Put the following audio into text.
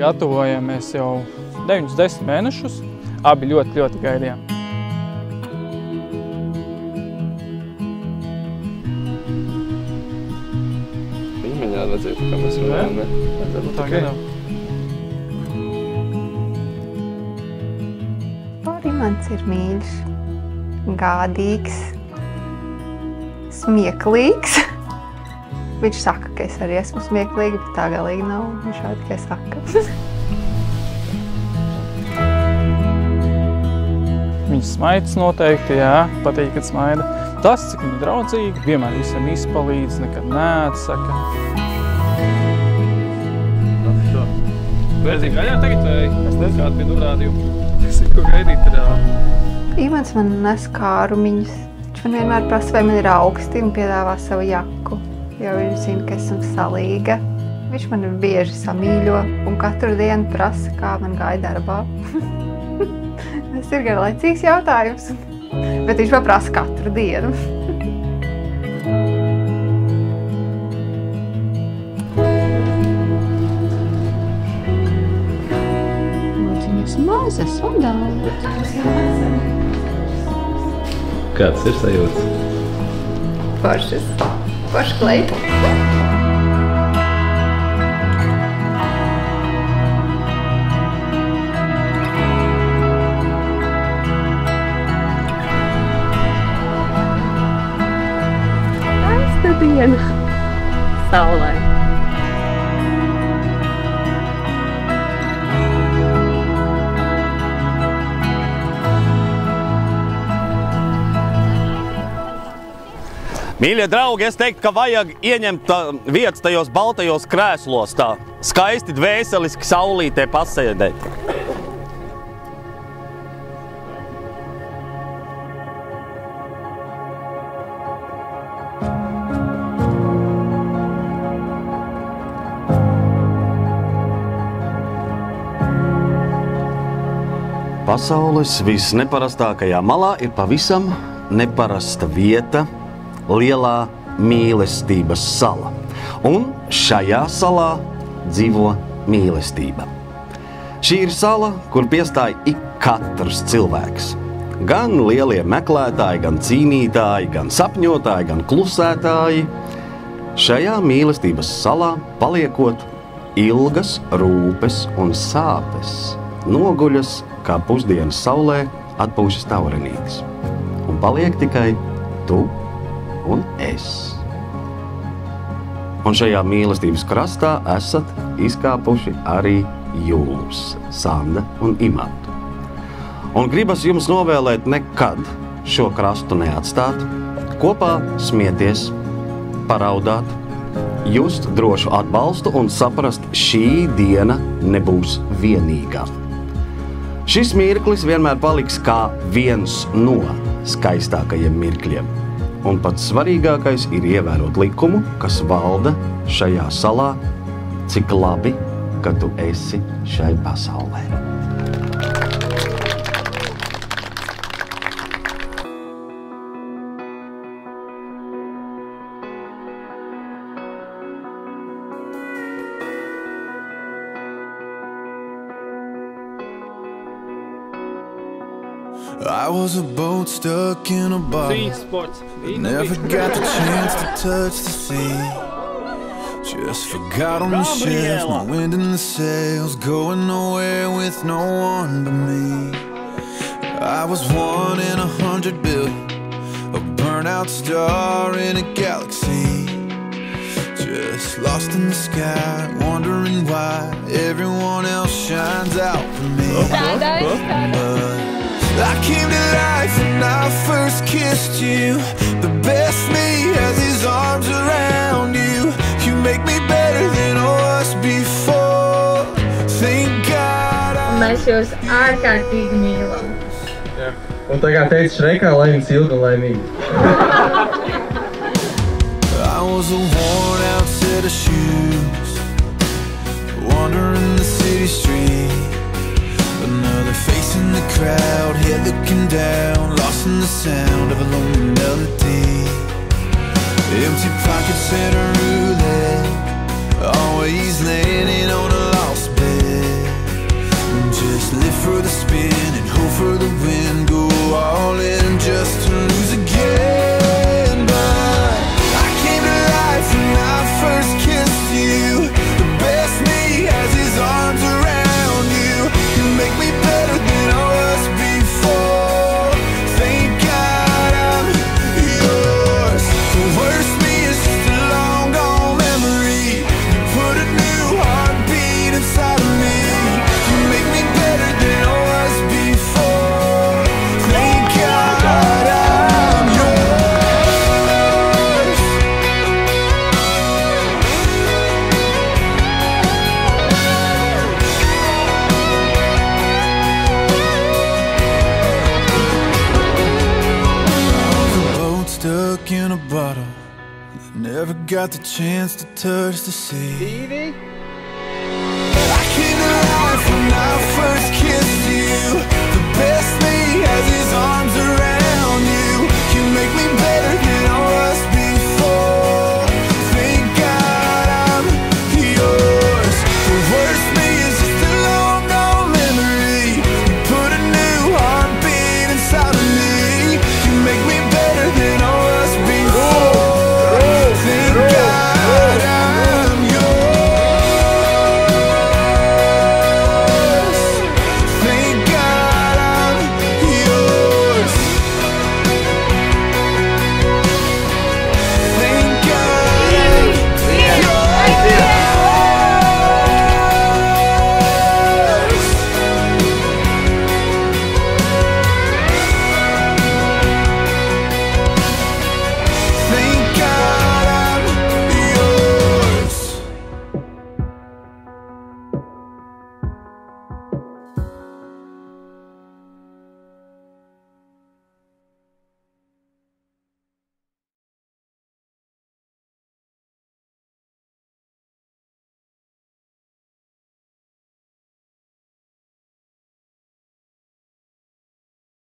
Gatavojamies jau 9–10 mēnešus. Abi ļoti gaidījām. Viņā redzēt, kā mēs runājam, ne? Tā Rimants ir mīļš, gādīgs, smieklīgs. Viņš saka, ka es arī esmu smieklīga, bet tā galīgi nav. Viņš jau tikai saka. Viņas smaidas noteikti, jā, patīk, kad smaida. Tas, cik viņa draudzīga, vienmēr visam izpalīdz, nekad neatsaka. Vērtība gaļā tagad vai? Es nezinu, kādu bija norādījumu. Es ir ko gaidīt reāli. Imants man nes kārumiņus. Viņš man vienmēr prasa, vai man ir augsti un piedāvā savu jaku. Jo viņš zina, ka esmu salīga. Viņš man bieži samīļo un katru dienu prasa, kā man gāja darbā. Tas ir garlaicīgs jautājums. Bet viņš man prasa katru dienu. Mazas un daudz. Kāds ir sajūtas? Foršas. Forša kleita. Skaista diena. Saulē. Mīļie draugi, es teiktu, ka vajag ieņemt vietas tajos baltajos krēslos, tā skaisti dvēseliski saulītē pasēdēt. Pasaules visneparastākajā malā ir pavisam neparasta vieta, lielā mīlestības sala. Un šajā salā dzīvo mīlestība. Šī ir sala, kur piestāj ik katrs cilvēks. Gan lielie meklētāji, gan cīnītāji, gan sapņotāji, gan klusētāji. Šajā mīlestības salā paliekot ilgas rūpes un sāpes, noguļas kā pusdienas saulē atpūšas taurenītes. Un paliek tikai tu un es. Un šajā mīlestības krastā esat izkāpuši arī jūs, Sanda un Imantu. Un gribas jums novēlēt nekad šo krastu neatstāt, kopā smieties, paraudāt, just drošu atbalstu un saprast, šī diena nebūs vienīgā. Šis mirklis vienmēr paliks kā viens no skaistākajiem mirkļiem. Un pats svarīgākais ir ievērot likumu, kas valda šajā salā, cik labi, ka tu esi šai pasaulē. I was a boat stuck in a bottle. Never got the chance to touch the sea. Just forgot on the shelf, no wind in the sails, going nowhere with no one but me. I was 1 in 100 billion, a burnout star in a galaxy. Just lost in the sky, wondering why everyone else shines out for me. I came to life when I first kissed you. The best me has his arms around you. You make me better than I was before. Thank God Mēs jūs ārkārtīgi mīlam. Jā. Un tā kā teica Šreikā, lai jums ilgi un laimīgi. I was a worn out set of shoes, wandering the city street. Another face in the crowd, head looking down, lost in the sound of a lonely melody. Empty pockets and a roulette, always landing on a lost bed. just live for the spin and hope for the win. Go all in just to lose again. But I came to life when I first kissed you. The best me has his arms around you. You make me better than I was before. Thank God I'm yours. The worst me is just a long gone memory. You put a new heartbeat inside of me. You make me better than I was before. Thank God I'm yours. The boat stuck in a bottle, never got the chance to touch the sea. Stevie?